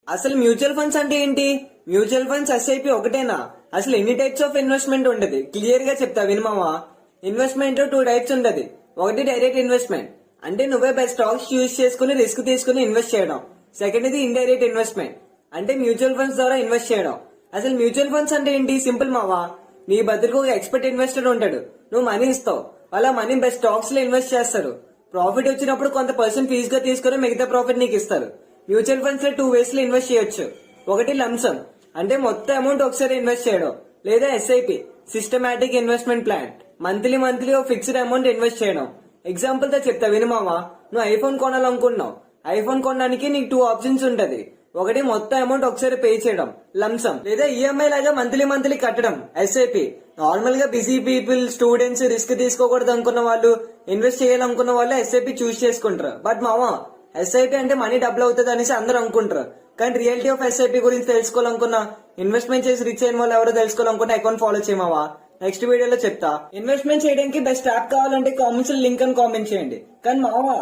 అసలు mutual funds అంటే ఏంటి? మ్యూచువల్ ఫండ్స్ ఎస్ఐపి ఒకటేనా? అసలు ఎన్ని టైప్స్ ఆఫ్ ఇన్వెస్ట్మెంట్ ఉంటది క్లియర్ గా చెప్తా వినమావా. ఇన్వెస్ట్మెంట్ 2 టైప్స్ ఉంటది. ఒకటి డైరెక్ట్ ఇన్వెస్ట్మెంట్, అంటే నువ్వే బై స్టాక్స్ చూస్ చేసుకుని రిస్క్ తీసుకుని ఇన్వెస్ట్ చేయడం. సెకండ్ ఇది ఇండైరెక్ట్ ఇన్వెస్ట్మెంట్, అంటే మ్యూచువల్ ఫండ్స్ ద్వారా ఇన్వెస్ట్ చేయడం. అసలు మ్యూచువల్ ఫండ్స్ అంటే ఏంటి? సింపుల్ మావా. నీ బదులుకు ఒక ఎక్స్పర్ట్ ఇన్వెస్టర్ ఉంటాడు, నువ్వు మనీ ఇస్తావు, వాళ్ళ మనీ బై స్టాక్స్ లో ఇన్వెస్ట్ చేస్తారు. ప్రాఫిట్ వచ్చినప్పుడు కొంత పర్సెంట్ ఫీజ్ గా తీసుకుని మిగతా ప్రాఫిట్ నీకు ఇస్తారు. మ్యూచువల్ ఫండ్స్ లో 2 వేస్ లో ఇన్వెస్ట్ చేయొచ్చు. ఒకటి లంసమ్, అంటే మొత్తం అమౌంట్ ఒకసారి ఇన్వెస్ట్ చేయడం, లేదా SIP systematic investment plan, monthly ఓ ఫిక్స్డ్ అమౌంట్ ఇన్వెస్ట్ చేయడం. ఎగ్జాంపుల్ తో చెప్తా వినమావా. నువ్వు ఐఫోన్ కొనాలనుకుంటున్నావు, ఐఫోన్ కొనడానికి నీకు 2 ఆప్షన్స్ ఉంటది. ఒకటి మొత్తం అమౌంట్ ఒకసారి పే చేయడం లంసమ్, లేదా ఈఎంఐ లాగా మంత్లీ కట్టడం ఎస్ఐపి. నార్మల్ గా బిజీ పీపుల్, స్టూడెంట్స్, రిస్క్ తీసుకోకూడదు అనుకున్న వాళ్ళు, ఇన్వెస్ట్ చేయాలనుకున్న వాళ్ళు ఎస్ఐపి చూస్ చేసుకుంటారు. బట్ మావా, ఎస్ఐపి అంటే మనీ డబుల్ అవుతుంది అనేసి అందరూ అనుకుంటారు. కానీ రియాలిటీ ఆఫ్ ఎస్ఐపి గురించి తెలుసుకోవాలనుకున్నా, ఇన్వెస్ట్మెంట్ చేసి రిచ్ అయిన వాళ్ళు ఎవరో తెలుసుకోవాలనుకున్నా అకౌంట్ ఫాలో చేయమావా. నెక్స్ట్ వీడియోలో చెప్తా. ఇన్వెస్ట్మెంట్ చేయడానికి బెస్ట్ యాప్ కావాలంటే కామెంట్స్ లింక్ అని కామెంట్ చేయండి. కానీ మావా,